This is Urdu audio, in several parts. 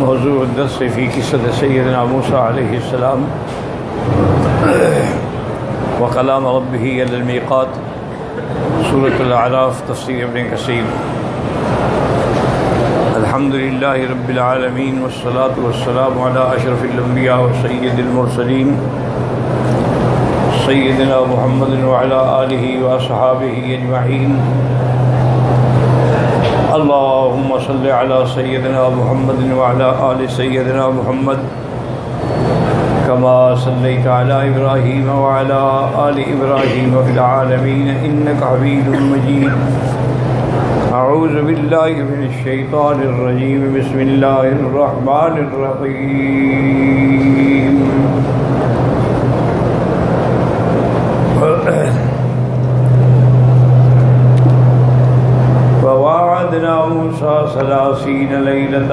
موضوع الدرس في قصة سيدنا موسى عليه السلام وكلام ربه إلى الميقات، سورة الأعراف، تفسير ابن كثير. الحمد لله رب العالمين، والصلاة والسلام على أشرف الأنبياء وسيد المرسلين سيدنا محمد وعلى آله وأصحابه أجمعين. اللهم صل على سيدنا محمد وعلى آل سيدنا محمد كما صليت على إبراهيم وعلى آل إبراهيم في العالمين إنك حميد مجيد. أعوذ بالله من الشيطان الرجيم. بسم الله الرحمن الرحيم. وواعدنا موسى 30 ليلة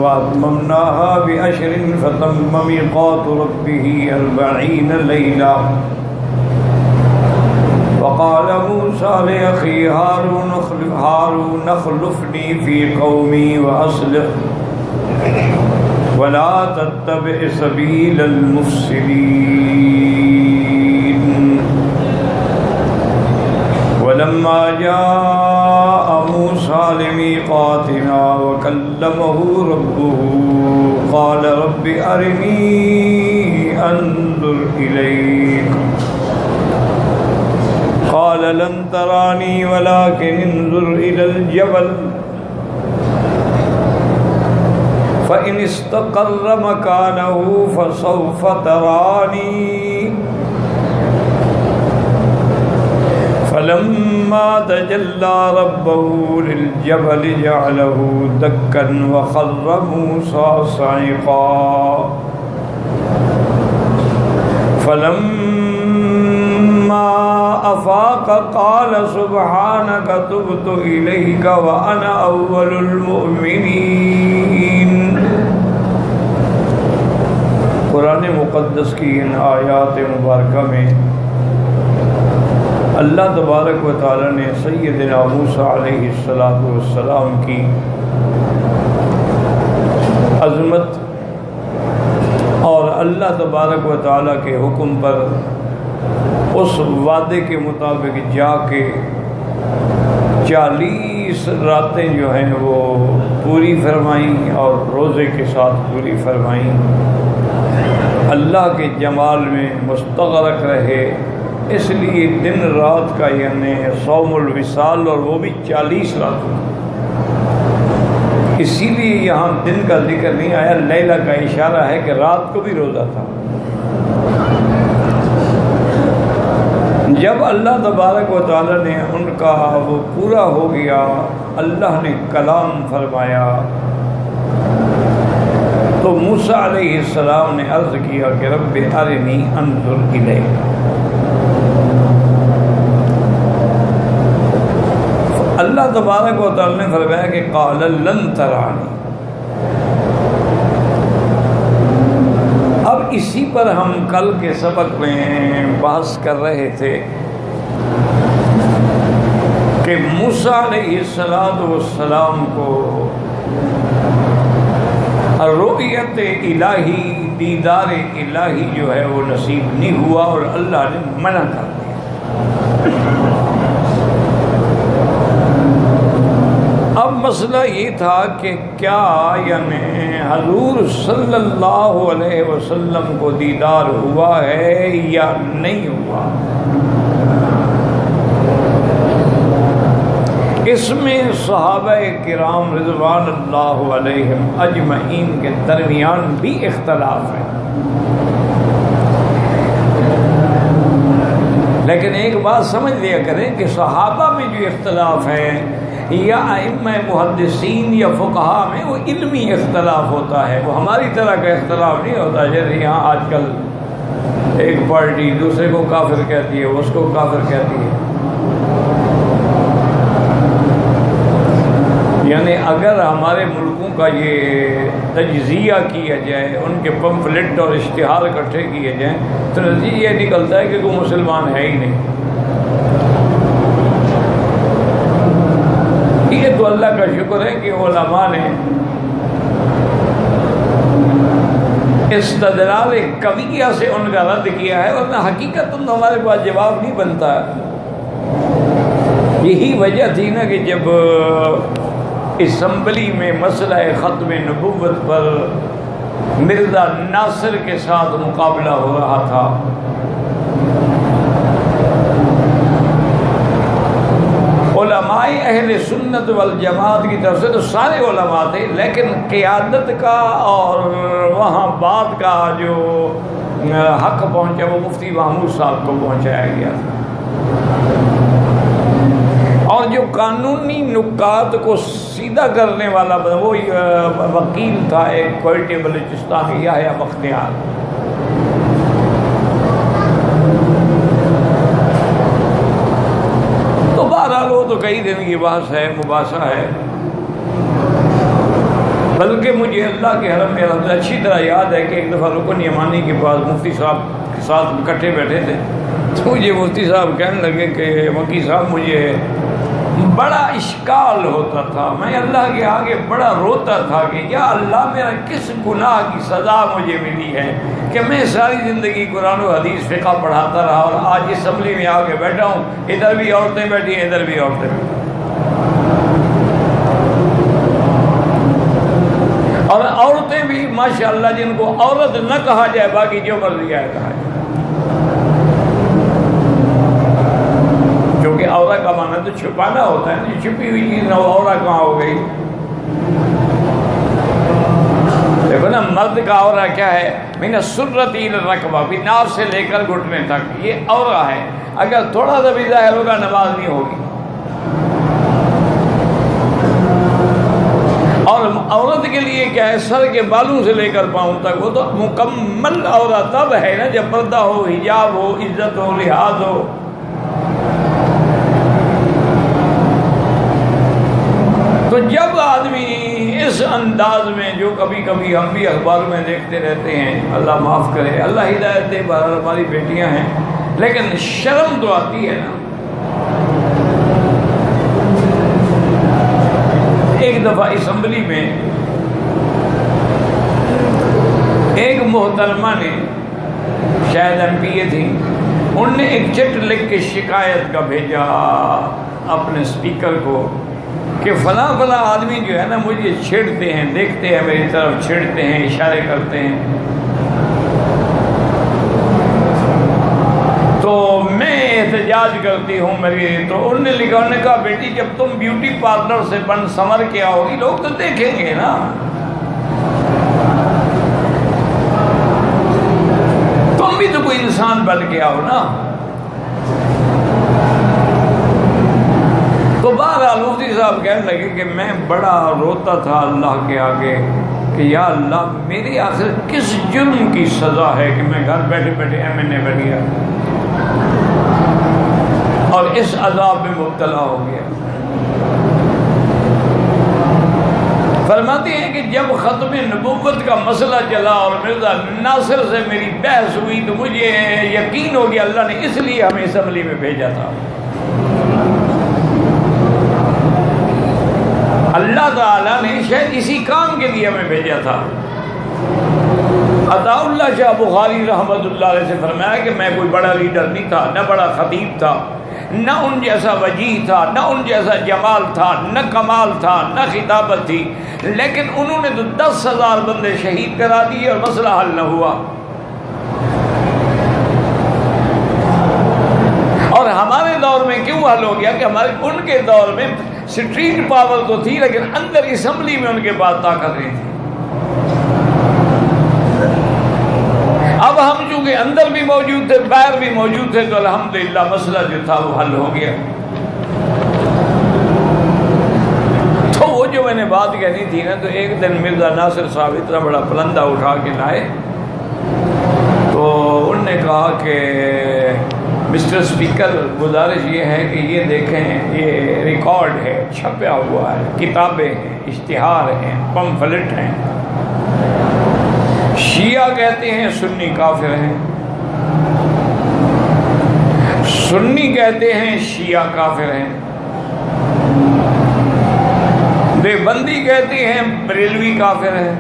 وأتممناها ب10 فتم ميقات ربه 40 ليلة. وقال موسى لأخيه هارون اخلفني في قومي وأصلح ولا تتبع سبيل المفسدين. ولما جاء موسى لميقاتنا وكلمه ربه قال رب أرني أنظر إليك قال لن تراني ولكن انظر إلى الجبل فإن استقر مكانه فسوف تراني. فلما تجلى ربه للجبل جعله دكا وخر موسى صعقا. فلما أفاق قال سبحانك تبت إليك وأنا أول المؤمنين. قرآن مقدس کی ان آیات مبارکہ میں اللہ تبارک و تعالی نے سیدنا موسیٰ علیہ السلام کی عظمت اور اللہ تبارک و تعالی کے حکم پر اس وعدے کے مطابق جا کے 40 راتیں جو ہیں وہ پوری فرمائیں اور روزے کے ساتھ پوری فرمائیں. اللہ کے جمال میں مستغرق رہے، اس لیے دن رات کا یعنی صوم الوصال، اور وہ بھی 40 راتوں. اسی لیے یہاں دن کا ذکر نہیں آیا، لیلہ کا اشارہ ہے کہ رات کو بھی روزہ تھا. جب اللہ تبارک و تعالی نے ان کا وہ پورا ہو گیا، اللہ نے کلام فرمایا تو موسیٰ علیہ السلام نے عرض کیا کہ رب ارنی انظر الیک. اللہ تبارک و تعالی نے فرمایا کہ قال لن ترانی. اب اسی پر ہم کل کے سبق میں بحث کر رہے تھے کہ موسیٰ علیہ السلام کو رؤیت الہی، دیدار الہی جو ہے وہ نصیب نہیں ہوا اور اللہ نے منع کر دیا. اب مسئلہ یہ تھا کہ کیا یعنی حضور صلی اللہ علیہ وسلم کو دیدار ہوا ہے یا نہیں ہوا. اس میں صحابہ کرام رضوان اللہ علیہم اجمعین کے درمیان بھی اختلاف ہے. لیکن ایک بات سمجھ لیا کریں کہ صحابہ میں جو اختلاف ہے یا ائمہ محدثین یا فقہاء میں وہ علمی اختلاف ہوتا ہے، وہ ہماری طرح کا اختلاف نہیں ہوتا. جیسے یہاں آج کل ایک پارٹی دوسرے کو کافر کہتی ہے، اس کو کافر کہتی ہے. یعنی اگر ہمارے ملکوں کا یہ تجزیہ کیا جائے، ان کے پمفلٹ اور اشتہار اکٹھے کیے جائیں تو نتیجہ یہ نکلتا ہے کہ کوئی مسلمان ہے ہی نہیں. یہ تو اللہ کا شکر ہے کہ علماء نے استدلال قویہ سے ان کا رد کیا ہے، ورنہ حقیقت ہمارے پاس جواب نہیں بنتا ہے۔ یہی وجہ تھی نا کہ جب اسمبلی میں مسئلہ ختم نبوت پر مرزا ناصر کے ساتھ مقابلہ ہو رہا تھا، علماء اہل سنت والجماعت کی طرف سے تو سارے علماء تھے، لیکن قیادت کا اور وہاں بات کا جو حق پہنچا وہ مفتی محمود صاحب کو پہنچایا گیا تھا، اور جو قانونی نکات کو سیدھا کرنے والا وہ وکیل تھا ایک کوئٹے بلوچستان یحییٰ بختیار۔ تو بہرحال وہ تو کئی دن کی بحث ہے، مباحثہ ہے، بلکہ مجھے اللہ کے حرم میں اچھی طرح یاد ہے کہ ایک دفعہ رکن یمانی کے پاس مفتی صاحب کے ساتھ اکٹھے بیٹھے تھے، تو مجھے مفتی صاحب کہنے لگے کہ وکیل صاحب مجھے بڑا اشکال ہوتا تھا، میں اللہ کے آگے بڑا روتا تھا کہ یا اللہ میرا کس گناہ کی سزا مجھے ملی ہے کہ میں ساری زندگی قرآن و حدیث فقہ پڑھاتا رہا اور آج اسمبلی میں آ کے بیٹھا ہوں، ادھر بھی عورتیں بیٹھی ہیں ادھر بھی عورتیں بیٹھی، اور عورتیں بھی ماشاءاللہ جن کو عورت نہ کہا جائے، باقی جو مرضی آئے کہا جائے، کیونکہ عورت کا معنی تو چھپانا ہوتا ہے نا، چھپی ہوئی چیز نہ عورت کہاں ہو گئی؟ دیکھو نا، مرد کا عورت کیا ہے؟ من السرۃ الی الرکبہ، بھی ناف سے لے کر گھٹنے تک، یہ عورت ہے، اگر تھوڑا سا بھی ظاہر ہوگا نماز نہیں ہوگی۔ اور عورت کے لیے کیا ہے؟ سر کے بالوں سے لے کر پاؤں تک، وہ تو مکمل عورت تب ہے نا جب پردہ ہو، حجاب ہو، عزت ہو، لحاظ ہو۔ تو جب آدمی اس انداز میں، جو کبھی کبھی ہم بھی اخبار میں دیکھتے رہتے ہیں، اللہ معاف کرے، اللہ ہدایت دے، بہرحال ہماری بیٹیاں ہیں، لیکن شرم تو آتی ہے نا۔ ایک دفعہ اسمبلی میں ایک محترمہ نے، شاید ایم پی اے تھی، انہوں نے ایک چٹ لکھ کے شکایت کا بھیجا اپنے اسپیکر کو کہ فلاں فلاں آدمی جو ہے نا مجھے چھیڑتے ہیں، دیکھتے ہیں میری طرف، چھیڑتے ہیں، اشارے کرتے ہیں، تو میں احتجاج کرتی ہوں میری۔ تو انہوں نے لکھا، انہوں نے کہا بیٹی جب تم بیوٹی پارلر سے بن سنور کے آؤ گی لوگ تو دیکھیں گے نا، تم بھی تو کوئی انسان بن کے آؤ نا۔ تو بہرحال مفتی صاحب کہنے لگے کہ میں بڑا روتا تھا اللہ کے آگے کہ یا اللہ میری آخر کس جرم کی سزا ہے کہ میں گھر بیٹھے بیٹھے ایم این اے بن گیا اور اس عذاب میں مبتلا ہو گیا۔ فرماتے ہیں کہ جب ختم نبوت کا مسئلہ چلا اور مرزا ناصر سے میری بحث ہوئی تو مجھے یقین ہو گیا اللہ نے اس لیے ہمیں اسمبلی میں بھیجا تھا، اللہ تعالیٰ نے شاید اسی کام کے لیے ہمیں بھیجا تھا۔ عطا اللہ شاہ بخاری رحمۃ اللہ علیہ سے فرمایا کہ میں کوئی بڑا لیڈر نہیں تھا، نہ بڑا خطیب تھا، نہ ان جیسا وجیح تھا، نہ ان جیسا جمال تھا، نہ کمال تھا، نہ خطابت تھی، لیکن انہوں نے تو 10,000 بندے شہید کرا دیے اور مسئلہ حل نہ ہوا۔ اور ہمارے دور میں کیوں حل ہو گیا کہ ہمارے ان کے دور میں سٹریٹ پاور تو تھی لیکن اندر اسمبلی میں ان کے پاس طاقت نہیں تھی۔ اب ہم چونکہ اندر بھی موجود تھے، باہر بھی موجود تھے، تو الحمدللہ مسئلہ جو تھا وہ حل ہو گیا۔ تو وہ جو میں نے بات کہنی تھی نا، تو ایک دن مرزا ناصر صاحب اتنا بڑا پلندہ اٹھا کے لائے، تو انہوں نے کہا کہ مسٹر اسپیکر گزارش یہ ہے کہ یہ دیکھیں، یہ ریکارڈ ہے، چھپا ہوا ہے، کتابیں ہیں، اشتہار ہیں، پمفلٹ ہیں، شیعہ کہتے ہیں سنی کافر ہیں، سنی کہتے ہیں شیعہ کافر ہیں، دیوبندی کہتے ہیں بریلوی کافر ہیں،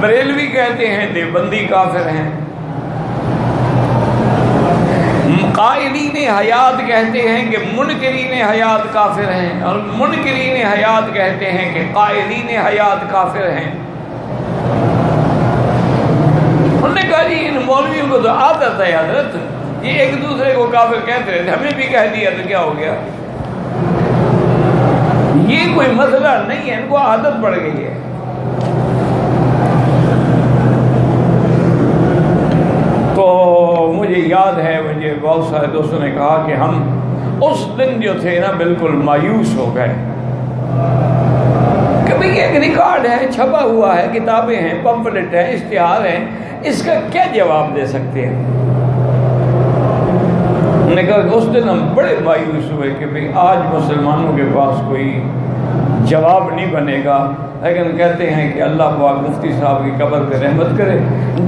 بریلوی کہتے ہیں دیوبندی کافر ہیں، قائلین حیات کہتے ہیں کہ منکرین حیات کافر ہیں، اور منکرین حیات کہتے ہیں کہ قائلین حیات کافر ہیں۔ انہوں نے کہا جی ان مولویوں کو تو عادت ہے حضرت، یہ ایک دوسرے کو کافر کہتے رہتے، ہمیں بھی کہہ دیا تو کیا ہو گیا، یہ کوئی مسئلہ نہیں ہے، ان کو عادت پڑ گئی ہے۔ تو مجھے یاد ہے، مجھے بہت سارے دوستوں نے کہا کہ ہم اس دن جو تھے نا بالکل مایوس ہو گئے کہ بھئی ایک ریکارڈ ہے، چھپا ہوا ہے، کتابیں ہیں، پمفلٹ ہیں، اشتہار ہیں، اس کا کیا جواب دے سکتے ہیں؟ انہوں نے کہا کہ اس دن ہم بڑے مایوس ہوئے کہ بھئی آج مسلمانوں کے پاس کوئی جواب نہیں بنے گا، لیکن کہتے ہیں کہ اللہ پاک مفتی صاحب کی قبر پہ رحمت کرے۔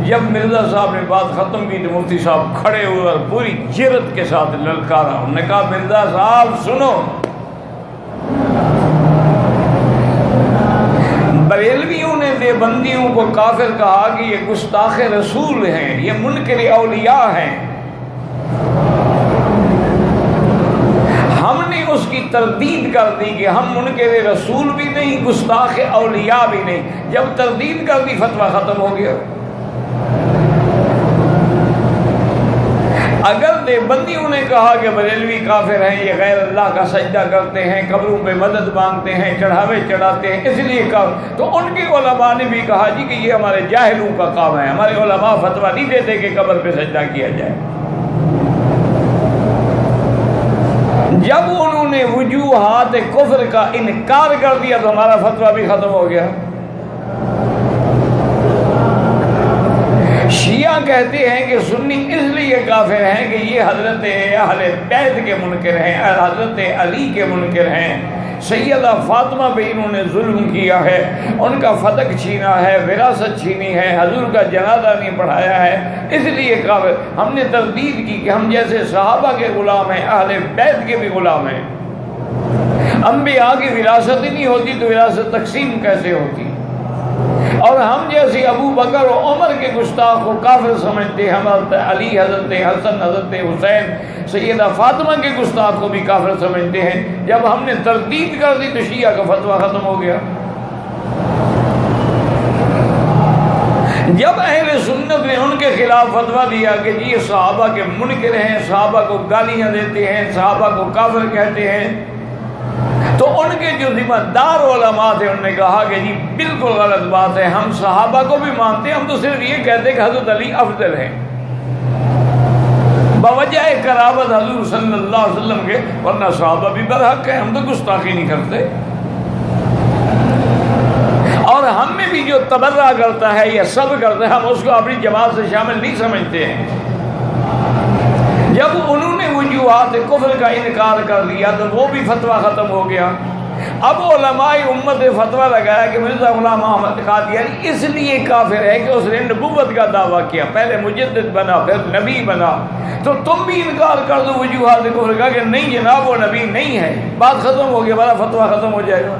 جب مرزا صاحب نے بات ختم کی تو مفتی صاحب کھڑے ہوئے اور پوری جرت کے ساتھ للکارا، انہوں نے کہا مرزا صاحب سنو، بریلویوں نے دیوبندیوں کو کافر کہا کہ یہ گستاخ رسول ہیں، یہ منکر اولیاء ہیں، ہم نے اس کی تردید کر دی کہ ہم منکر رسول بھی نہیں، گستاخ اولیاء بھی نہیں۔ جب تردید کر دی فتویٰ ختم ہو گیا۔ اگر دیوبندیوں نے کہا کہ بریلوی کافر ہیں، یہ غیر اللہ کا سجدہ کرتے ہیں، قبروں پہ مدد مانگتے ہیں، چڑھاوے چڑھاتے ہیں، اس لیے کافر، تو ان کے علماء نے بھی کہا جی کہ یہ ہمارے جاہلوں کا کام ہے، ہمارے علماء فتویٰ نہیں دیتے کہ قبر پہ سجدہ کیا جائے۔ جب انہوں نے وجوہات کفر کا انکار کر دیا تو ہمارا فتویٰ بھی ختم ہو گیا۔ شیعہ کہتے ہیں کہ سنی اس لیے کافر ہیں کہ یہ حضرت اہل بیت کے منکر ہیں، حضرت علی کے منکر ہیں، سیدہ فاطمہ پہ انہوں نے ظلم کیا ہے، ان کا فتق چھینا ہے، وراثت چھینی ہے، حضور کا جنازہ نہیں پڑھایا ہے، اس لیے کافر۔ ہم نے تردید کی کہ ہم جیسے صحابہ کے غلام ہیں، اہل بیت کے بھی غلام ہیں، انبیاء کی وراثت ہی نہیں ہوتی تو وراثت تقسیم کیسے ہوتی؟ اور ہم جیسے ابو بکر و عمر کے گستاخ کو کافر سمجھتے ہیں، حضرت علی، حضرت حسن، حضرت حسین، سیدہ فاطمہ کے گستاخ کو بھی کافر سمجھتے ہیں۔ جب ہم نے تردید کر دی تو شیعہ کا فتویٰ ختم ہو گیا۔ جب اہل سنت نے ان کے خلاف فتویٰ دیا کہ جی یہ صحابہ کے منکر ہیں، صحابہ کو گالیاں دیتے ہیں، صحابہ کو کافر کہتے ہیں، تو ان کے جو ذمہ دار علماء تھے انہوں نے کہا کہ جی بالکل غلط بات ہے، ہم صحابہ کو بھی مانتے ہیں، ہم تو صرف یہ کہتے ہیں کہ حضرت علی افضل ہیں بوجہ قرابت حضور صلی اللہ علیہ وسلم کے، ورنہ صحابہ بھی برحق ہیں، ہم تو گستاخی نہیں کرتے۔ اور ہم میں بھی جو تبرہ کرتا ہے یا سب کرتا ہے، ہم اس کو اپنی جماعت سے شامل نہیں سمجھتے ہیں۔ جب انہوں نے وجوہات کفر کا انکار کر دیا تو وہ بھی فتویٰ ختم ہو گیا۔ اب علماء امت نے فتویٰ لگایا کہ مرزا غلام احمد قادیانی اس لیے کافر ہے کہ اس نے نبوت کا دعویٰ کیا، پہلے مجدد بنا پھر نبی بنا، تو تم بھی انکار کر دو وجوہات کفر کا کہ نہیں جناب وہ نبی نہیں ہے، بات ختم ہو گیا، ہمارا فتویٰ ختم ہو جائے گا۔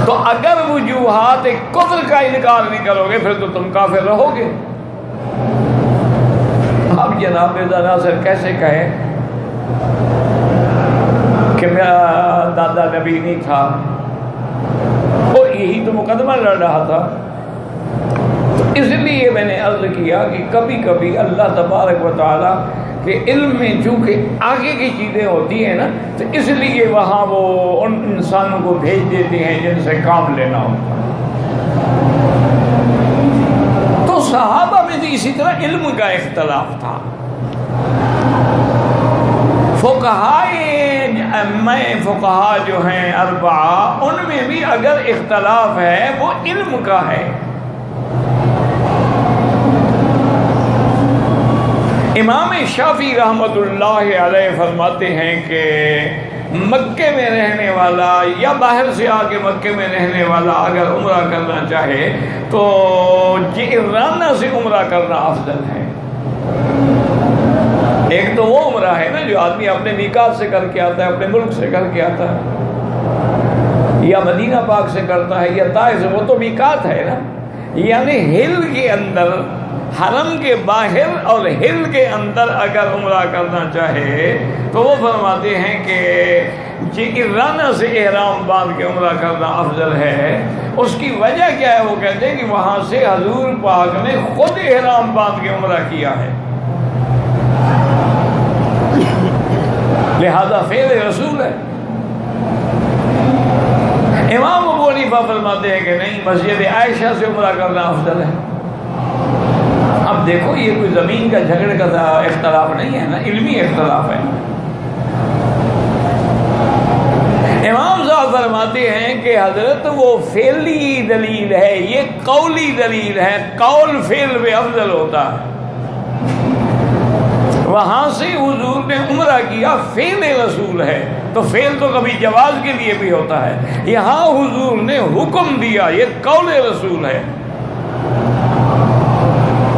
تو اگر وجوہات کفر کا انکار نہیں کرو گے پھر تو تم کافر رہو گے۔ اب جناب مرزا ناصر کیسے کہے کہ میرا دادا نبی نہیں تھا، وہ یہی تو مقدمہ لڑ رہا تھا۔ اس لیے میں نے عرض کیا کہ کبھی کبھی اللہ تبارک و تعالیٰ کے علم میں چونکہ آگے کی چیزیں ہوتی ہیں نا، تو اس لیے وہاں وہ ان انسانوں کو بھیج دیتے ہیں جن سے کام لینا ہوتا ہے۔ تو صحابہ میں بھی اسی طرح علم کا اختلاف تھا، فقہاء جو ہیں اربعہ ان میں بھی اگر اختلاف ہے وہ علم کا ہے۔ امام شافعی رحمۃ اللہ علیہ فرماتے ہیں کہ مکے میں رہنے والا یا باہر سے آ کے مکے میں رہنے والا اگر عمرہ کرنا چاہے تو جعرانہ سے عمرہ کرنا افضل ہے۔ ایک تو وہ عمرہ ہے نا جو آدمی اپنے میقات سے کر کے آتا ہے، اپنے ملک سے کر کے آتا ہے، یا مدینہ پاک سے کرتا ہے یا طائف سے، وہ تو میقات ہے نا، یعنی ہل کے اندر، حرم کے باہر اور ہل کے اندر اگر عمرہ کرنا چاہے تو وہ فرماتے ہیں کہ رانہ سے احرام باندھ کے عمرہ کرنا افضل ہے۔ اس کی وجہ کیا ہے؟ وہ کہتے ہیں کہ وہاں سے حضور پاک نے خود احرام باندھ کے عمرہ کیا ہے، لہذا فعل رسول ہے۔ امام ابو حنیفہ فرماتے ہیں کہ نہیں، مسجد عائشہ سے عمرہ کرنا افضل ہے۔ اب دیکھو یہ کوئی زمین کا جھگڑے کا اختلاف نہیں ہے نا، علمی اختلاف ہے۔ امام صاحب فرماتے ہیں کہ حضرت وہ فعلی دلیل ہے، یہ قولی دلیل ہے، قول فعل میں افضل ہوتا ہے۔ وہاں سے حضور نے عمرہ کیا، فعل رسول ہے، تو فعل تو کبھی جواز کے لیے بھی ہوتا ہے، یہاں حضور نے حکم دیا، یہ قول رسول ہے۔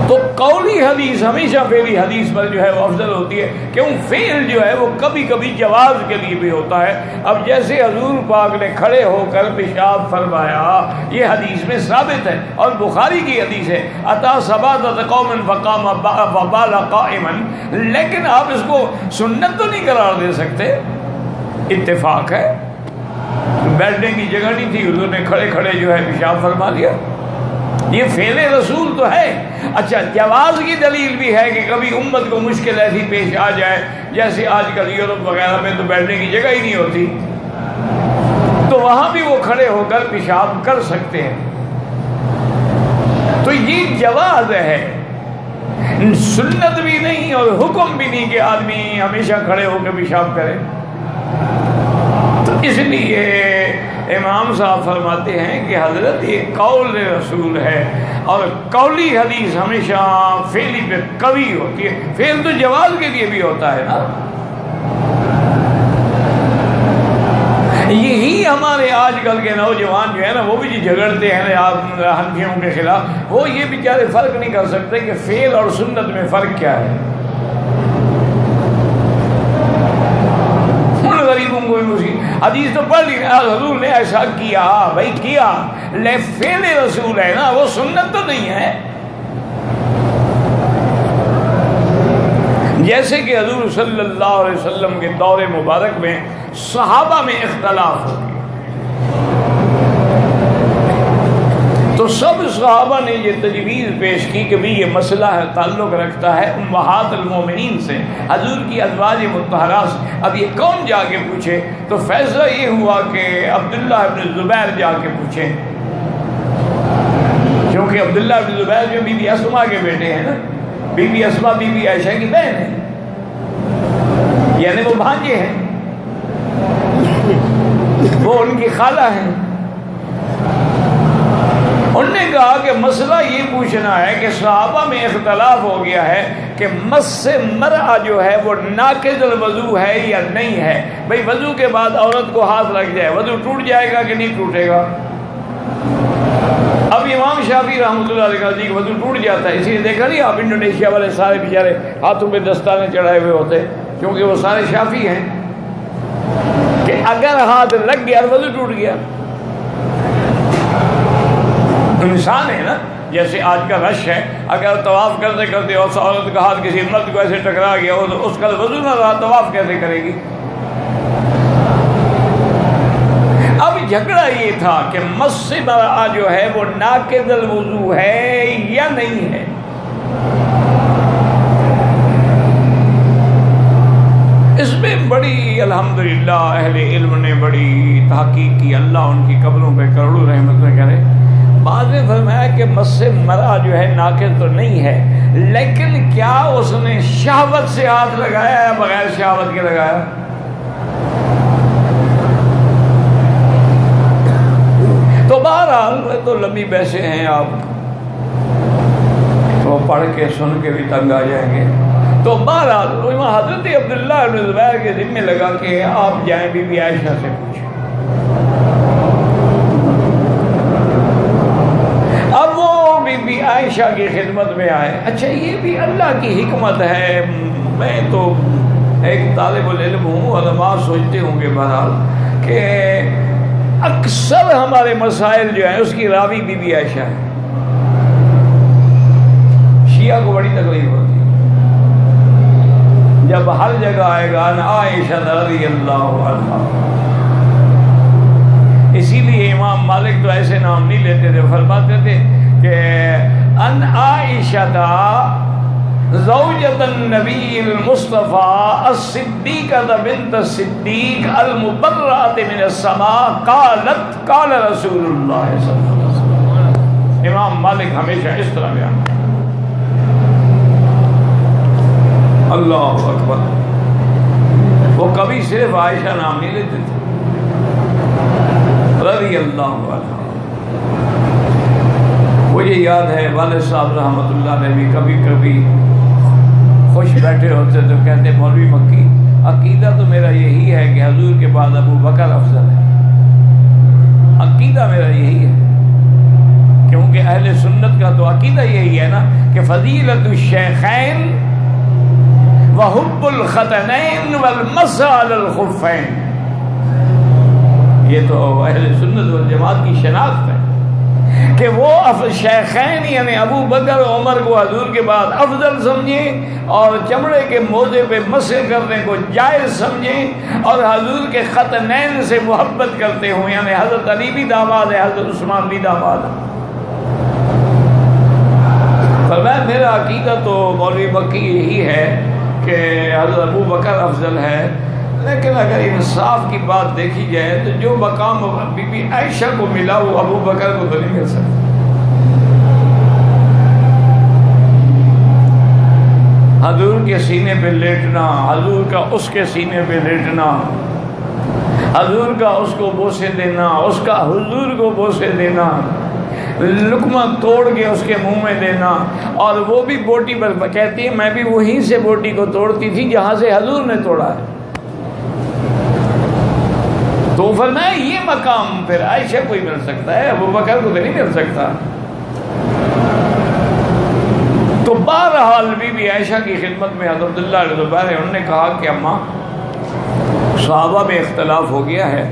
تو قولی حدیث ہمیشہ فعلی حدیث پر جو ہے وہ افضل ہوتی ہے، کیوں؟ فعل جو ہے وہ کبھی کبھی جواز کے لیے بھی ہوتا ہے۔ اب جیسے حضور پاک نے کھڑے ہو کر پیشاب فرمایا، یہ حدیث میں ثابت ہے اور بخاری کی حدیث ہے، اتا سباتۃ قوم فقام وبال قائما، لیکن آپ اس کو سنت تو نہیں قرار دے سکتے، اتفاق ہے، بیٹھنے کی جگہ نہیں تھی، حضور نے کھڑے کھڑے جو ہے پیشاب فرما دیا، یہ فعل رسول تو ہے۔ اچھا، جواز کی دلیل بھی ہے کہ کبھی امت کو مشکل ایسی پیش آ جائے، جیسے آج کل یورپ وغیرہ میں تو بیٹھنے کی جگہ ہی نہیں ہوتی، تو وہاں بھی وہ کھڑے ہو کر پیشاب کر سکتے ہیں، تو یہ جواز ہے، سنت بھی نہیں اور حکم بھی نہیں کہ آدمی ہمیشہ کھڑے ہو کے پیشاب کرے۔ تو اس لیے امام صاحب فرماتے ہیں کہ حضرت یہ قول رسول ہے، اور قولی حدیث ہمیشہ فعلی پہ قوی ہوتی ہے، فعل تو جواز کے لیے بھی ہوتا ہے نا۔ یہی ہمارے آج کل کے نوجوان جو ہے نا، وہ بھی جو جھگڑتے ہیں نا حنفیوں کے خلاف، وہ یہ بیچارے فرق نہیں کر سکتے کہ فعل اور سنت میں فرق کیا ہے۔ غریبوں کو حدیث تو پڑھ لی، حضور نے ایسا کیا، بھائی کیا، لے فعل رسول ہے نا، وہ سنت تو نہیں ہے۔ جیسے کہ حضور صلی اللہ علیہ وسلم کے دور مبارک میں صحابہ میں اختلاف ہو گیا، تو سب صحابہ نے یہ تجویز پیش کی کہ بھی یہ مسئلہ ہے، تعلق رکھتا ہے امہات المومنین سے، حضور کی ازواج مطہرات سے، اب یہ کون جا کے پوچھے؟ تو فیصلہ یہ ہوا کہ عبداللہ ابن زبیر جا کے پوچھیں، کیونکہ عبداللہ ابن زبیر جو بی بی اسماء کے بیٹے ہیں نا، بی بی اسماء بی بی عائشہ کی بہن ہے، یعنی وہ بھانجے ہیں، وہ ان کی خالہ ہیں۔ انہوں نے کہا کہ مسئلہ یہ پوچھنا ہے کہ صحابہ میں اختلاف ہو گیا ہے کہ مس مرأہ جو ہے وہ ناقض الوضو ہے یا نہیں ہے، بھئی وضو کے بعد عورت کو ہاتھ لگ جائے وضو ٹوٹ جائے گا کہ نہیں ٹوٹے گا؟ اب امام شافعی رحمۃ اللہ علیہ جی کہ وضو ٹوٹ جاتا ہے، اسی لیے دیکھا نہیں آپ انڈونیشیا والے سارے بیچارے ہاتھوں پہ دستانے چڑھائے ہوئے ہوتے، کیونکہ وہ سارے شافعی ہیں کہ اگر ہاتھ لگ گیا وضو ٹوٹ گیا۔ انسان ہے نا، جیسے آج کا رش ہے، اگر طواف کرتے کرتے اور عورت کا ہاتھ کسی مرد کو ایسے ٹکرا گیا تو اس کا وضو نہ رہا، طواف کیسے کرے گی؟ اب جھگڑا یہ تھا کہ مس مرأہ جو ہے وہ ناقض الوضو ہے یا نہیں ہے۔ اس میں بڑی الحمدللہ اہل علم نے بڑی تحقیق کی، اللہ ان کی قبروں پہ کروڑوں رحمتیں کرے۔ بعد میں فرمایا کہ مس مرأہ جو ہے ناقض تو نہیں ہے، لیکن کیا اس نے شہوت سے ہاتھ لگایا یا بغیر شہوت کے لگایا؟ تو بہرحال تو لمبی بحثیں ہیں، آپ تو پڑھ کے سن کے بھی تنگ آ جائیں گے۔ تو بہرحال حضرت عبداللہ بن زبیر کے ذمہ لگا کہ آپ جائیں بی بی عائشہ سے پوچھیں۔ اب وہ بی بی عائشہ کی خدمت میں آئے۔ اچھا، یہ بھی اللہ کی حکمت ہے، میں تو ایک طالب العلم ہوں، علماء سوچتے ہوں گے بہرحال کہ اکثر ہمارے مسائل جو ہیں اس کی راوی بی بی عائشہ ہے. شیعہ کو بڑی تکلیف ہوتی ہے جب ہر جگہ آئے گا ان عائشہ رضی اللہ عنہا. اسی لیے امام مالک تو ایسے نام نہیں لیتے تھے, فرماتے تھے کہ ان عائشہ زوجۃ النبی المصطفیٰ الصدیقۃ بنت الصدیق المبرأۃ من السماء قالت قال رسول اللہ صلی اللہ علیہ وسلم. امام مالک ہمیشہ اس طرح بیان. اللہ اکبر. وہ کبھی صرف عائشہ نام نہیں لیتے تھے, رضی اللہ عنہ. مجھے یاد ہے والد صاحب رحمۃ اللہ نے بھی کبھی کبھی خوش بیٹھے ہوتے تو کہتے مولوی مکی عقیدہ تو میرا یہی ہے کہ حضور کے بعد ابو بکر افضل ہے. عقیدہ میرا یہی ہے, کیونکہ اہل سنت کا تو عقیدہ یہی ہے نا کہ فضیلت الشیخین وحب الختنین والمسح علی الخفین. یہ تو اہل سنت والجماعت کی شناخت ہے کہ وہ شیخین یعنی ابو بکر عمر کو حضور کے بعد افضل سمجھیں اور چمڑے کے موزے پہ مسح کرنے کو جائز سمجھیں اور حضور کے ختنین سے محبت کرتے ہوں, یعنی حضرت علی بھی داماد ہے, حضرت عثمان بھی داماد ہے. فرمایا میرا عقیدہ تو مولوی مکی یہی ہے کہ حضرت ابو بکر افضل ہے, لیکن اگر انصاف کی بات دیکھی جائے تو جو مقام بی بی عائشہ کو ملا وہ ابو بکر کو تو نہیں مل سکتا. حضور کے سینے پہ لیٹنا, حضور کا اس کے سینے پہ لیٹنا, حضور کا اس کو بوسے دینا, اس کا حضور کو بوسے دینا, لقمہ توڑ کے اس کے منہ میں دینا, اور وہ بھی بوٹی پر کہتی ہے میں بھی وہیں سے بوٹی کو توڑتی تھی جہاں سے حضور نے توڑا ہے. تو فرمایا یہ مقام پھر عائشہ کو ہی مل سکتا ہے, ابو بکر کو تو نہیں مل سکتا. تو بہرحال بی بی عائشہ کی خدمت میں حضرت عبداللہ بن زبیر ہے, انہوں نے کہا کہ اماں صحابہ میں اختلاف ہو گیا ہے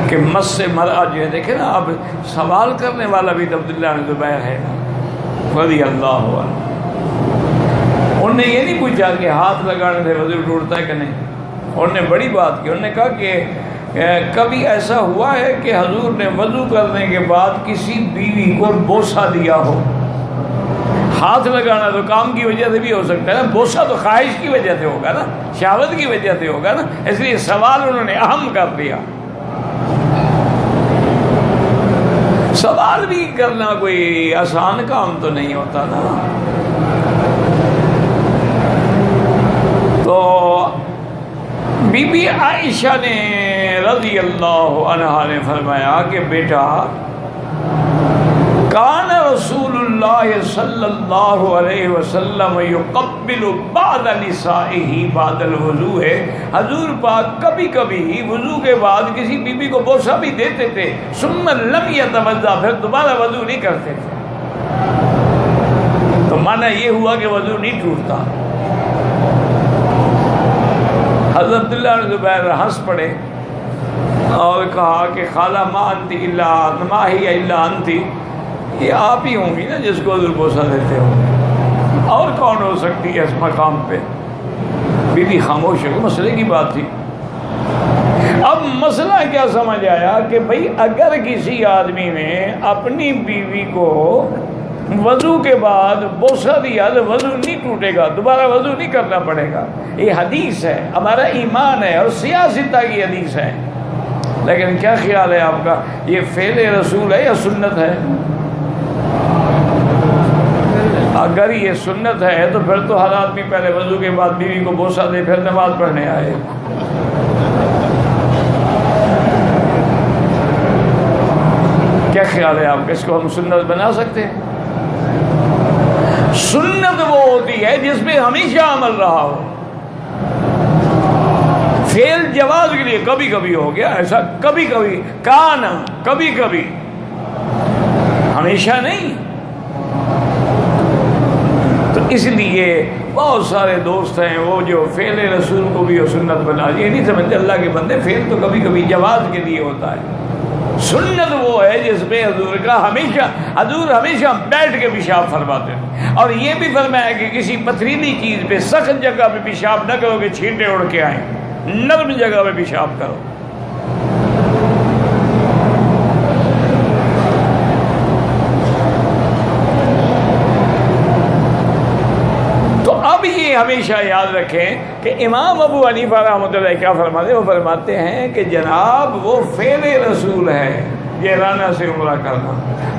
کہ مس سے مرا جو ہے, دیکھیں نا اب سوال کرنے والا بھی عبداللہ بن زبیر ہے رضی اللہ عنہ. انہوں نے یہ نہیں پوچھا کہ ہاتھ لگانے سے وضو ٹوٹتا ہے کہ نہیں, انہوں نے بڑی بات کی. انہوں نے کہا کہ کبھی ایسا ہوا ہے کہ حضور نے وضو کرنے کے بعد کسی بیوی کو بوسہ دیا ہو؟ ہاتھ لگانا تو کام کی وجہ سے بھی ہو سکتا ہے نا, بوسہ تو خواہش کی وجہ سے ہوگا نا, شہوت کی وجہ سے ہوگا نا, اس لیے سوال انہوں نے اہم کر دیا. سوال بھی کرنا کوئی آسان کام تو نہیں ہوتا نا. تو بی بی عائشہ نے رضی اللہ عنہا نے فرمایا کہ بیٹا کان رسول اللہ صلی اللہ علیہ وسلم یقبل بعض نسائہ بعد الوضوء, حضور پاک کبھی کبھی وضو کے بعد کسی بی بی کو بوسہ بھی دیتے تھے, ثم لم یتوضا, پھر دوبارہ وضو نہیں کرتے تھے. تو معنی یہ ہوا کہ وضو نہیں ٹوٹتا. حضرت عبداللہ بن زبیر ہنس پڑے اور کہا کہ خالہ ما انت الا ما ہی الا انتی, یہ آپ ہی ہوں گی نا جس کو حضور بوسہ دیتے ہوں, اور کون ہو سکتی ہے اس مقام پہ. بی بی خاموش ہے, مسئلے کی بات تھی. اب مسئلہ کیا سمجھ آیا کہ بھئی اگر کسی آدمی نے اپنی بیوی کو وضو کے بعد بوسہ دیا تو وضو نہیں ٹوٹے گا, دوبارہ وضو نہیں کرنا پڑے گا. یہ حدیث ہے, ہمارا ایمان ہے اور سیاستہ کی حدیث ہے. لیکن کیا خیال ہے آپ کا, یہ فعل رسول ہے یا سنت ہے؟ اگر یہ سنت ہے تو پھر تو ہر آدمی پہلے وضو کے بعد بیوی کو بوسہ دے پھر نماز پڑھنے آئے. کیا خیال ہے آپ کا, اس کو ہم سنت بنا سکتے ہیں؟ سنت وہ ہوتی ہے جس میں ہمیشہ عمل رہا ہو. فعل جواز کے لیے کبھی کبھی ہو گیا ایسا, کبھی کبھی کانا, کبھی کبھی, ہمیشہ نہیں. تو اس لیے بہت سارے دوست ہیں وہ جو فعل رسول کو بھی سنت بنا, یہ نہیں سمجھتے اللہ کے بندے فعل تو کبھی کبھی جواز کے لیے ہوتا ہے. سنت وہ ہے جس میں حضور ہمیشہ بیٹھ کے پیشاب فرماتے ہیں، اور یہ بھی فرمایا کہ کسی پتھریلی چیز پہ سخت جگہ پہ پیشاب نہ کرو کہ چھینٹے اڑ کے آئیں، نرم جگہ پہ پیشاب کرو۔ ہمیشہ یاد رکھیں کہ امام ابو حنیفہ رحمۃ اللہ کیا فرماتے ہیں؟ وہ فرماتے ہیں کہ جناب وہ فعل رسول ہے جیرانہ سے عمرہ کرنا۔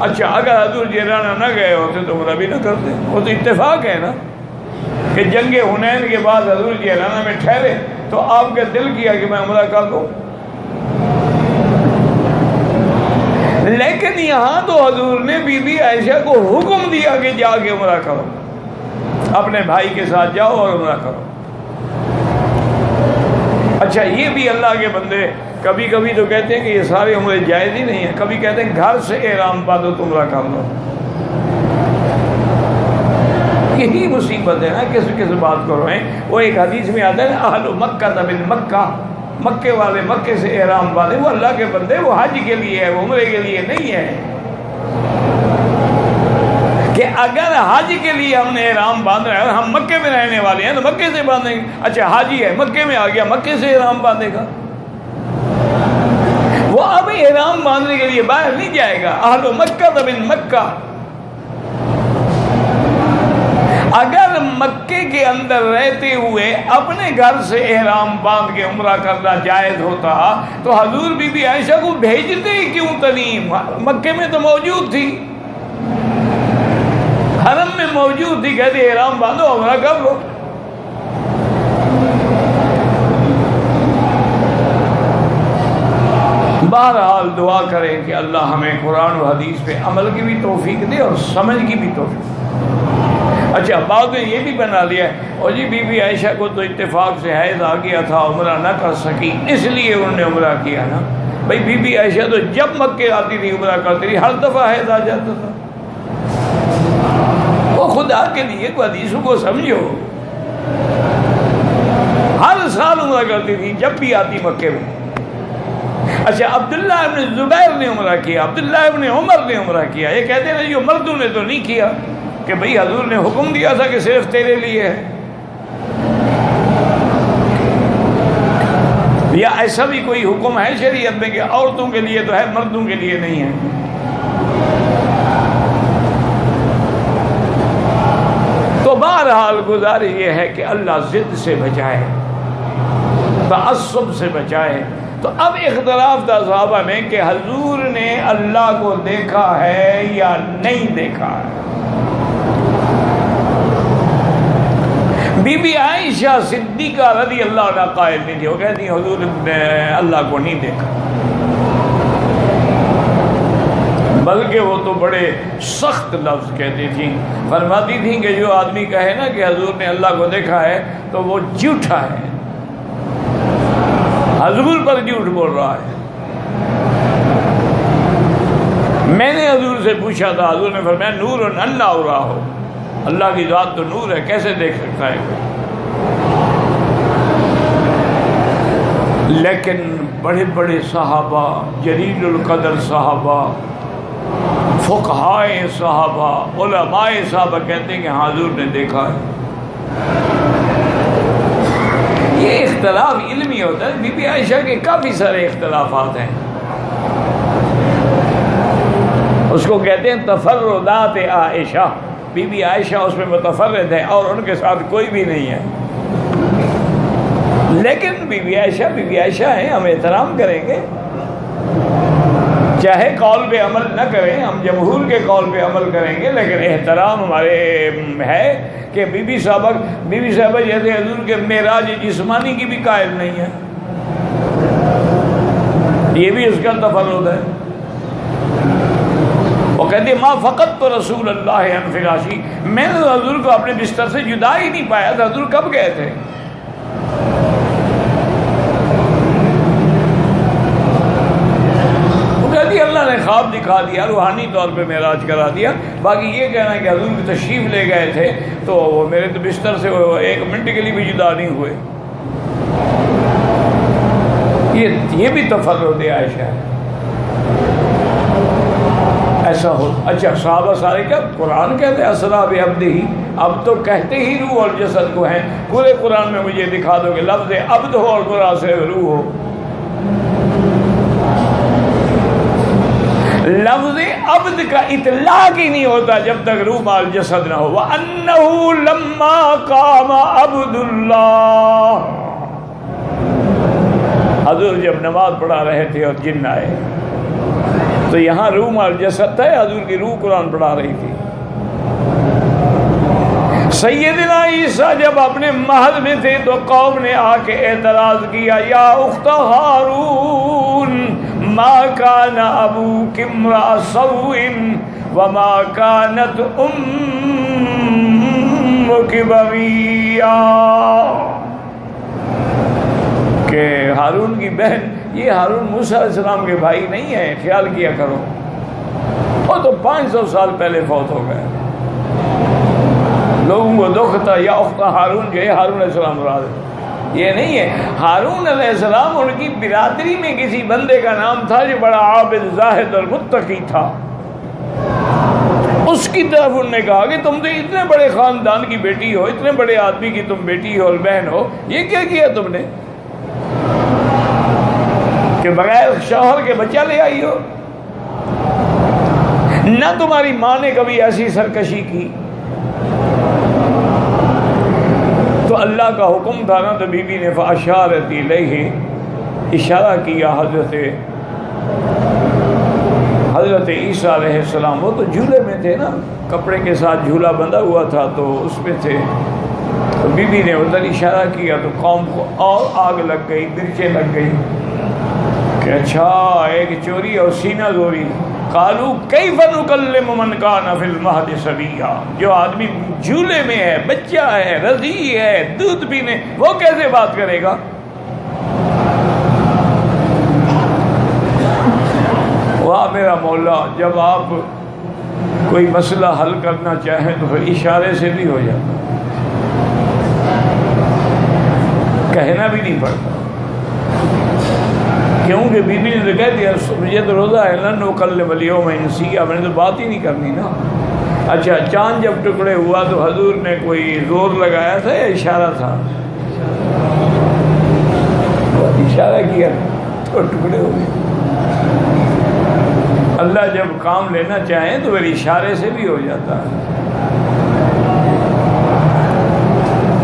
اچھا اگر حضور جیرانہ نہ گئے ہوتے تو عمرہ بھی نہ کرتے، وہ تو اتفاق ہے نا کہ جنگ حنین کے بعد حضور جیرانہ میں ٹھہرے تو آپ کا دل کیا کہ میں عمرہ کر دوں، لیکن یہاں تو حضور نے بی بی عائشہ کو حکم دیا کہ جا کے عمرہ کرو، اپنے بھائی کے ساتھ جاؤ اور عمرہ کرو۔ اچھا یہ بھی اللہ کے بندے کبھی کبھی تو کہتے ہیں کہ یہ سارے عمرے جائز ہی نہیں ہیں، کبھی کہتے ہیں گھر سے احرام باندھو تو عمرہ کر لو۔ یہی مصیبت ہے نا، کس بات کو روئیں۔ وہ ایک حدیث میں آتا ہے نا اہل مکہ من مکہ، مکے والے مکے سے احرام باندھے، وہ اللہ کے بندے وہ حج کے لیے ہے، وہ عمرے کے لیے نہیں ہے۔ کہ اگر حج کے لیے ہم نے احرام باندھ رہا ہے، ہم مکے میں رہنے والے ہیں تو مکے سے باندھیں گے۔ اچھا حاجی ہے مکے میں آ گیا، مکے سے احرام باندھے گا، وہ اب احرام باندھنے کے لیے باہر نہیں جائے گا۔ اہل مکہ من مکہ، اگر مکے کے اندر رہتے ہوئے اپنے گھر سے احرام باندھ کے عمرہ کرنا جائز ہوتا تو حضور بی بی عائشہ کو بھیجتے ہی کیوں تنیم؟ مکے میں تو موجود تھی، حرم میں موجود تھی، کہتے احرام باندھو عمرہ کر لو۔ بہرحال دعا کریں کہ اللہ ہمیں قرآن و حدیث پہ عمل کی بھی توفیق دے اور سمجھ کی بھی توفیق۔ اچھا بعد میں یہ بھی بنا لیا ہے اور جی بی بی عائشہ کو تو اتفاق سے حیض آ گیا تھا، عمرہ نہ کر سکی، اس لیے انہوں نے عمرہ کیا نا۔ بھائی بی بی عائشہ تو جب مکے آتی تھی عمرہ کرتی تھی، ہر دفعہ حیض آ جاتا تھا۔ خدا کے لیے کو حدیثوں کو سمجھو، ہر سال عمرہ کرتی تھی جب بھی آتی مکے میں۔ اچھا عبداللہ ابن زبیر نے عمرہ کیا، عبداللہ ابن عمر نے عمرہ کیا، یہ کہتے ہیں جو مردوں نے تو نہیں کیا کہ بھئی حضور نے حکم دیا تھا کہ صرف تیرے لیے ہے، یا ایسا بھی کوئی حکم ہے شریعت میں کہ عورتوں کے لیے تو ہے مردوں کے لیے نہیں ہے۔ تو بہرحال گزارش یہ ہے کہ اللہ ضد سے بچائے، تعصب سے بچائے۔ تو اب اختلاف تھا صحابہ میں کہ حضور نے اللہ کو دیکھا ہے یا نہیں دیکھا ہے۔ بی بی عائشہ صدیقہ رضی اللہ عنہ قائل نہیں تھی، وہ کہتی حضور نے اللہ کو نہیں دیکھا، بلکہ وہ تو بڑے سخت لفظ کہتی تھیں، فرماتی تھیں کہ جو آدمی کہے نا کہ حضور نے اللہ کو دیکھا ہے تو وہ جھوٹا ہے، حضور پر جھوٹ بول رہا ہے۔ میں نے حضور سے پوچھا تھا، حضور نے فرمایا نور انا اراه، اللہ کی ذات تو نور ہے، کیسے دیکھ سکتا ہے کوئی؟ لیکن بڑے بڑے صحابہ، جلیل القدر صحابہ، فقہائے صحابہ، علماء صحابہ کہتے ہیں کہ حضور نے دیکھا ہے۔ یہ اختلاف علمی ہوتا ہے، بی بی عائشہ کے کافی سارے اختلافات ہیں، اس کو کہتے ہیں تفردات عائشہ، بی بی عائشہ اس میں متفرد ہے اور ان کے ساتھ کوئی بھی نہیں ہے، لیکن بی بی عائشہ ہیں، ہم احترام کریں گے، چاہے قول پہ عمل نہ کریں، ہم جمہور کے قول پہ عمل کریں گے، لیکن احترام ہمارے ہے کہ بی بی صاحبہ جیسے حضور کے معراج جسمانی کی بھی قائل نہیں ہے، یہ بھی اس کا تفرد ہے۔ وہ کہتے ہیں ما فقط تو رسول اللہ عن فراشی، میں نے حضور کو اپنے بستر سے جدا ہی نہیں پایا تھا، حضور کب گئے تھے؟ اللہ نے خواب دکھا دیا، روحانی طور پہ معراج کرا دیا، باقی یہ کہنا کہ حضور کی تشریف لے گئے تھے تو وہ میرے تو بستر سے ایک منٹ کے لیے بھی جدا نہیں ہوئے، یہ بھی تفرد عائشہ ہے۔ ایسا ہو. اچھا صحابہ سارے کیا قرآن کہتے ہیں اسریٰ بعبدہ، اب تو کہتے ہی روح اور جسد کو ہیں. پورے قرآن میں مجھے دکھا دو کہ لفظ عبد ہو اور قرآن سے روح ہو. لفظ عبد کا اطلاق ہی نہیں ہوتا جب تک روح مال جسد نہ ہو. وَأَنَّهُ لَمَّا قَامَ عَبْدُ اللَّهِ، حضور جب نماز پڑھا رہے تھے اور جن آئے تو یہاں روح مال جسد تھا، حضور کی روح قرآن پڑھا رہی تھی. سیدنا عیسیٰ جب اپنے مہد میں تھے تو قوم نے آ کے اعتراض کیا، یا اخت ہارون ما کان ابوک امرأ سوء وما کانت امک بغیا، کہ ہارون کی بہن، یہ ہارون موسیٰ علیہ السلام کے بھائی نہیں ہیں، خیال کیا کرو. وہ تو 500 سال پہلے فوت ہو گئے. لوگوں کو دکھ تھا یا اخت ہارون جو ہے ہارون علیہ السلام مراد ہے، یہ نہیں ہے. ہارون علیہ السلام ان کی برادری میں کسی بندے کا نام تھا جو بڑا عابد زاہد اور متقی تھا. اس کی طرف انہوں نے کہا کہ تم تو اتنے بڑے خاندان کی بیٹی ہو، اتنے بڑے آدمی کی تم بیٹی ہو اور بہن ہو، یہ کیا کیا تم نے کہ بغیر شوہر کے بچہ لے آئی ہو؟ نہ تمہاری ماں نے کبھی ایسی سرکشی کی. تو اللہ کا حکم تھا نا، تو بی بی نے فاشارت الیہ، اشارہ کیا حضرت عیسیٰ علیہ السلام. وہ تو جھولے میں تھے نا، کپڑے کے ساتھ جھولا بندھا ہوا تھا تو اس میں تھے. تو بی بی نے ادھر اشارہ کیا تو قوم کو اور آگ لگ گئی، مرچیں لگ گئی کہ اچھا ایک چوری اور سینہ زوری. قالوا کیف نکلم من کان فی المہد صبیا، جو آدمی جھولے میں ہے، بچہ ہے، رضیع ہے، دودھ پینے، وہ کیسے بات کرے گا؟ واہ میرا مولا، جب آپ کوئی مسئلہ حل کرنا چاہیں تو پھر اشارے سے بھی ہو جاتا، کہنا بھی نہیں پڑتا. کیونکہ بی بی نے تو کہہ دیا مجھے تو روزہ ہے، لن نکلم الیوم انسیا، میں نے تو بات ہی نہیں کرنی نا. اچھا چاند جب ٹکڑے ہوا تو حضور نے کوئی زور لگایا تھا یا اشارہ تھا؟ اشارہ کیا تو ٹکڑے ہو گئے. اللہ جب کام لینا چاہیں تو پھر اشارے سے بھی ہو جاتا ہے.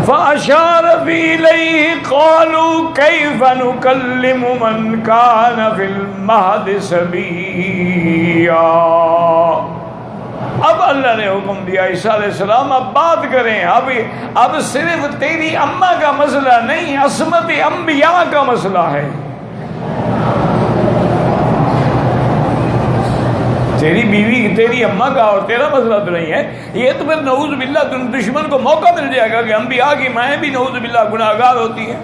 فأشار إليه قالوا كيف نكلم من كان في المهد صبيا. اب اللہ نے حکم دیا عیسیٰ علیہ السلام اب بات کریں. اب صرف تیری اماں کا مسئلہ نہیں، عصمت انبیاء کا مسئلہ ہے. تیری بیوی تیری اماں کا اور تیرا مسئلہ تو نہیں ہے. یہ تو پھر نعوذ باللہ تم دشمن کو موقع مل جائے گا کہ انبیاء کی مائیں بھی نعوذ باللہ گناہ گار ہوتی ہیں.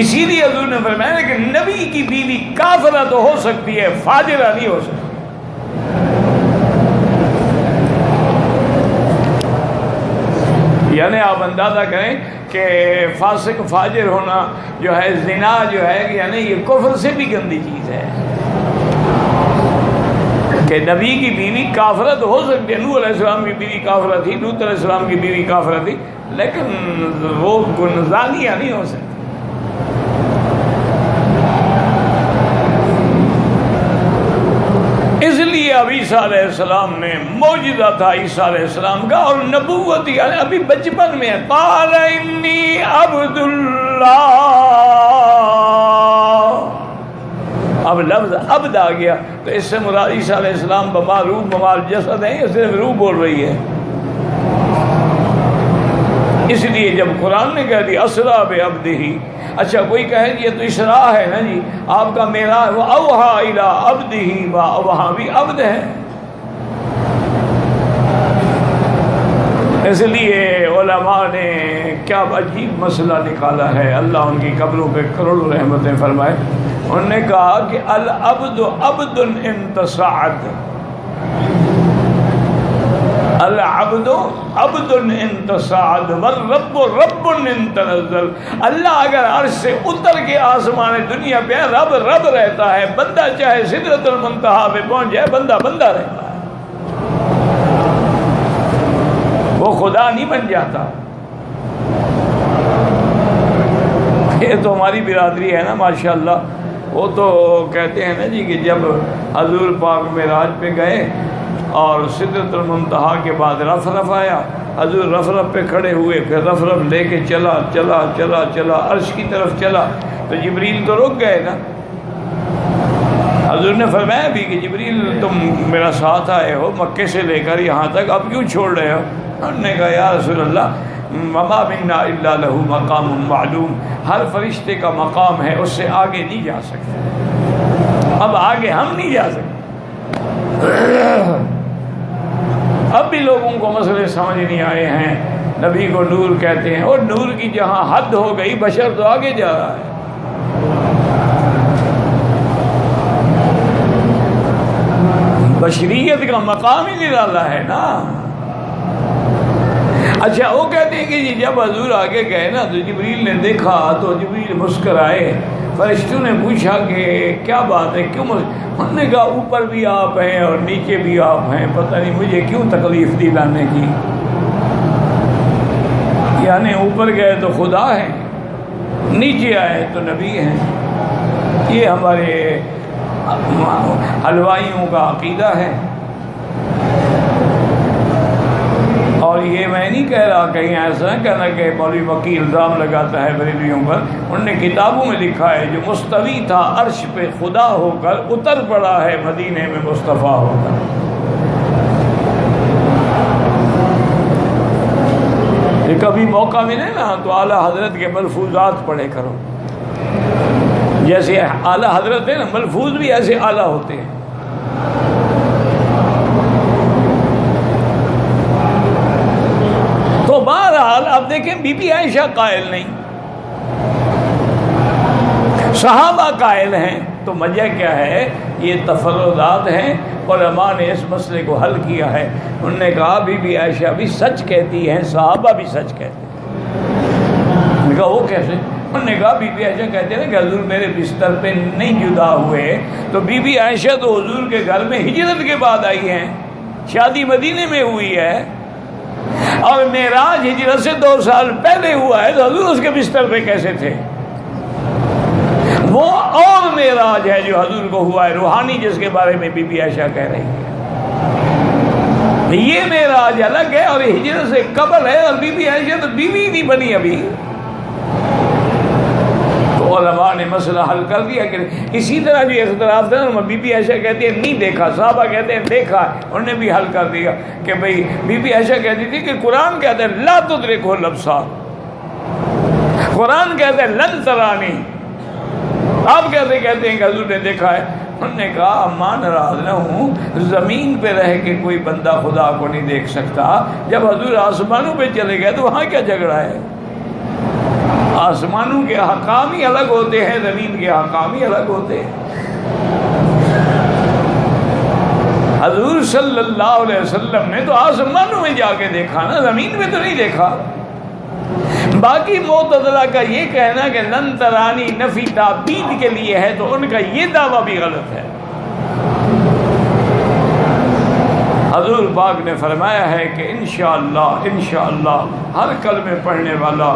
اسی لیے حضور نے فرمایا کہ نبی کی بیوی کافرہ تو ہو سکتی ہے، فاجرہ نہیں ہو سکتی. یعنی آپ اندازہ کریں کہ فاسق فاجر ہونا جو ہے، زنا جو ہے، یعنی یہ کفر سے بھی گندی چیز ہے. کہ نبی کی بیوی کافرہ تو ہو سکتی ہے. نوح علیہ السلام کی بیوی کافرہ تھی، لوط علیہ السلام کی بیوی کافرہ تھی، لیکن وہ زانیہ نہیں ہو سکتی. اس لیے اب عیسیٰ علیہ السلام نے معجزہ تھا عیسیٰ علیہ السلام کا، اور نبوت ابھی بچپن میں ہے. قال انی عبد اللہ. اب لفظ عبد آ گیا تو اس سے مراد عیسیٰ علیہ السلام بما روح بما جسد ہے، یہ صرف روح بول رہی ہے. اس لیے جب قرآن نے کہہ دی اسریٰ بعبدہ، اچھا کوئی کہے یہ تو اسراء ہے نا جی، آپ کا معراج، وہ اوحیٰ الی عبدہ، وہاں بھی عبد ہے. اس لیے علماء نے کیا عجیب مسئلہ نکالا ہے، اللہ ان کی قبروں پہ کروڑوں رحمتیں فرمائے. انہوں نے کہا کہ العبد عبد ان تصاعد، العبد عبد ان تصاعد والرب رب ان تنزل. اللہ اگر عرش سے اتر کے آسمان دنیا پہ رب رب رہتا ہے، بندہ چاہے سدرۃ المنتہا پہ پہنچ جائے بندہ بندہ رہتا ہے، وہ خدا نہیں بن جاتا. یہ تو ہماری برادری ہے نا ماشاءاللہ. وہ تو کہتے ہیں نا جی کہ جب حضور پاک معراج پہ گئے اور سدرۃ المنتہا کے بعد رف رف آیا، حضور رف رف پہ کھڑے ہوئے، پھر رف رف لے کے چلا چلا چلا چلا عرش کی طرف چلا، تو جبریل تو رک گئے نا. حضور نے فرمایا بھی کہ جبریل تم میرا ساتھ آئے ہو مکے سے لے کر یہاں تک، اب کیوں چھوڑ رہے ہو؟ انہوں نے کہا یا رسول اللہ وما منا الا له مقام معلوم، ہر فرشتے کا مقام ہے، اس سے آگے نہیں جا سکتے، اب آگے ہم نہیں جا سکتے. اب بھی لوگوں کو مسئلے سمجھ نہیں آئے ہیں. نبی کو نور کہتے ہیں، اور نور کی جہاں حد ہو گئی بشر تو آگے جا رہا ہے. بشریت کا مقام ہی نرالا ہے نا. اچھا وہ کہتے ہیں کہ جی جب حضور آگے گئے نا تو جبریل نے دیکھا تو جبریل مسکرائے. فرشتوں نے پوچھا کہ کیا بات ہے، کیوں؟ انہوں نے کہا اوپر بھی آپ ہیں اور نیچے بھی آپ ہیں، پتہ نہیں مجھے کیوں تکلیف دی لانے کی. یعنی اوپر گئے تو خدا ہے، نیچے آئے تو نبی ہیں. یہ ہمارے حلوائیوں کا عقیدہ ہے. اور یہ میں نہیں کہہ رہا، کہیں ایسا نہ کہنا کہ مولوی وکیل الزام لگاتا ہے بریلویوں پر. انہوں نے کتابوں میں لکھا ہے جو مستوی تھا عرش پہ خدا ہو کر اتر پڑا ہے مدینے میں مصطفیٰ ہو کر. کہ کبھی موقع ملے نا تو اعلیٰ حضرت کے ملفوظات پڑھے کرو. جیسے اعلیٰ حضرت ہے نا، ملفوظ بھی ایسے اعلیٰ ہوتے ہیں. تو بہرحال آپ دیکھیں بی بی عائشہ قائل نہیں، صحابہ قائل ہیں. تو وجہ کیا ہے؟ یہ تفردات ہیں. علماء نے اس مسئلے کو حل کیا ہے. انہوں نے کہا بی بی عائشہ بھی سچ کہتی ہیں، صحابہ بھی سچ کہتے ہیں. انہوں نے کہا وہ کیسے؟ انہوں نے کہا بی بی عائشہ کہتے ہیں کہ حضور میرے بستر پہ نہیں جدا ہوئے. تو بی بی عائشہ تو حضور کے گھر میں ہجرت کے بعد آئی ہیں، شادی مدینے میں ہوئی ہے، اور معراج ہجرت سے 2 سال پہلے ہوا ہے. تو حضور اس کے بستر پہ کیسے تھے؟ وہ اور معراج ہے جو حضور کو ہوا ہے روحانی، جس کے بارے میں بی بی عائشہ کہہ رہی ہے. یہ معراج الگ ہے اور ہجرت سے قبل ہے، اور بی بی عائشہ تو بیوی نہیں بنی ابھی. تو علماء نے مسئلہ حل کر دیا. کہ اسی طرح جو اختلاف تھا نا، بی بی عائشہ کہتی ہے نہیں دیکھا، صحابہ کہتے ہیں دیکھا. انہوں نے بھی حل کر دیا کہ بھئی بی بی عائشہ کہتی تھی کہ قرآن کہتا ہے لا تدرکہ الابصار، قرآن کہتا ہے لن ترانی. آپ کہتے ہیں کہ حضور نے دیکھا ہے. انہوں نے کہا اما ناراض نہ ہوں، زمین پہ رہ کے کوئی بندہ خدا کو نہیں دیکھ سکتا. جب حضور آسمانوں پہ چلے گئے تو وہاں کیا جھگڑا ہے؟ آسمانوں کے احکام ہی الگ ہوتے ہیں، زمین کے احکام ہی الگ ہوتے ہیں. حضور صلی اللہ علیہ وسلم نے تو آسمانوں میں جا کے دیکھا نا، زمین میں تو نہیں دیکھا. باقی معتزلہ کا یہ کہنا کہ لن ترانی نفی تعبید کے لیے ہے، تو ان کا یہ دعویٰ بھی غلط ہے. حضور پاک نے فرمایا ہے کہ انشاءاللہ ہر کلمے پڑھنے والا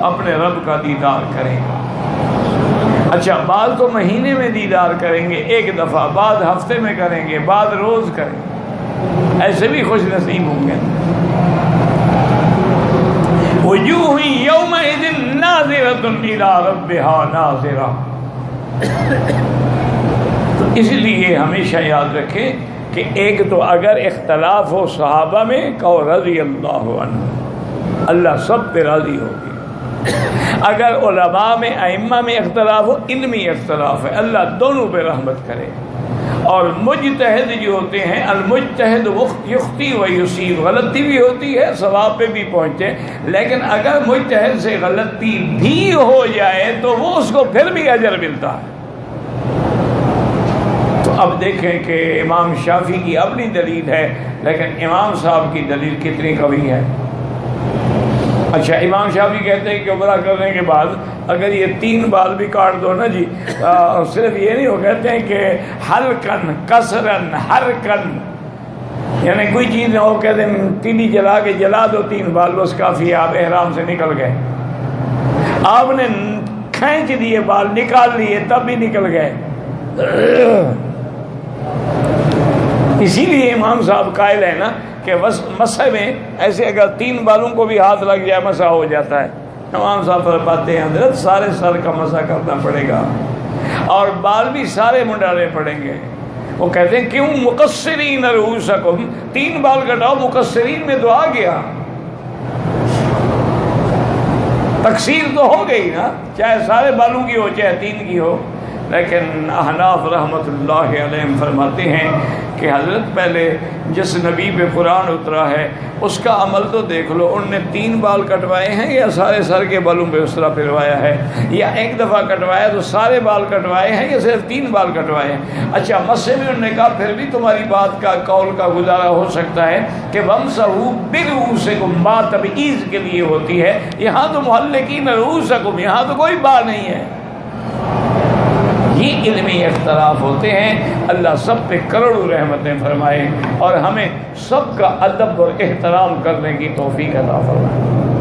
اپنے رب کا دیدار کرے گا. اچھا بعض تو مہینے میں دیدار کریں گے 1 دفعہ، بعض ہفتے میں کریں گے، بعض روز کریں گے. ایسے بھی خوش نصیب ہوں گے. وجوہ یومئذ ناظرۃ الی ربہا ناظرہ. تو اس لیے ہمیشہ یاد رکھیں کہ ایک تو اگر اختلاف ہو صحابہ میں، کہو رضی اللہ عنہ، اللہ سب پہ راضی ہوگی. اگر علماء میں ائمہ میں اختلاف ہو، علمی اختلاف ہے، اللہ دونوں پہ رحمت کرے. اور مجتہد جو ہوتے ہیں، المجتہد یخطی و یصیب، غلطی بھی ہوتی ہے ثواب پہ بھی پہنچے. لیکن اگر مجتہد سے غلطی بھی ہو جائے تو وہ اس کو پھر بھی اجر ملتا ہے. تو اب دیکھیں کہ امام شافعی کی اپنی دلیل ہے، لیکن امام صاحب کی دلیل کتنی قوی ہے۔ اچھا، امام شافعی کہتے ہیں کہ عمرہ کرنے کے بعد اگر یہ 3 بال بھی کاٹ دو نا جی، صرف یہ نہیں، وہ کہتے ہیں کہ حلقن کسرن حرکن، یعنی کوئی چیز نہ ہو، کہتے ہیں تیلی جلا کے جلا دو 3 بال، بس کافی ہے، آپ احرام سے نکل گئے۔ آپ نے کھینچ دیے بال، نکال لیے، تب بھی نکل گئے۔ اسی لیے امام صاحب قائل ہے نا کہ مسح میں ایسے اگر 3 بالوں کو بھی ہاتھ لگ جائے مسح ہو جاتا ہے۔ امام صاحب فرماتے ہیں حضرت سارے سر کا مسح کرنا پڑے گا اور بال بھی سارے منڈانے پڑیں گے۔ وہ کہتے ہیں کیوں؟ مقصرین رؤوسکم، 3 بال کٹاؤ، مقصرین میں تو آ گیا، تقصیر تو ہو گئی نا، چاہے سارے بالوں کی ہو چاہے 3 کی ہو۔ لیکن احناف رحمۃ اللہ علیہ فرماتے ہیں کہ حضرت پہلے جس نبی پہ قرآن اترا ہے اس کا عمل تو دیکھ لو، ان نے 3 بال کٹوائے ہیں یا سارے سر کے بالوں پہ اس طرح پھروایا ہے، یا ایک دفعہ کٹوایا تو سارے بال کٹوائے ہیں یا صرف 3 بال کٹوائے ہیں۔ اچھا، مسح میں انہوں نے کہا پھر بھی تمہاری بات کا قول کا گزارا ہو سکتا ہے کہ وَامْسَحُوا بِرُؤُوسِكُمْ، بات تبعیض کے لیے ہوتی ہے، یہاں تو مُحَلِّقِینَ رُؤُوسَکُمْ، یہاں تو کوئی بات نہیں ہے۔ یہ علمی اختلاف ہوتے ہیں۔ اللہ سب پہ کروڑوں رحمتیں فرمائے اور ہمیں سب کا ادب اور احترام کرنے کی توفیق عطا فرمائے۔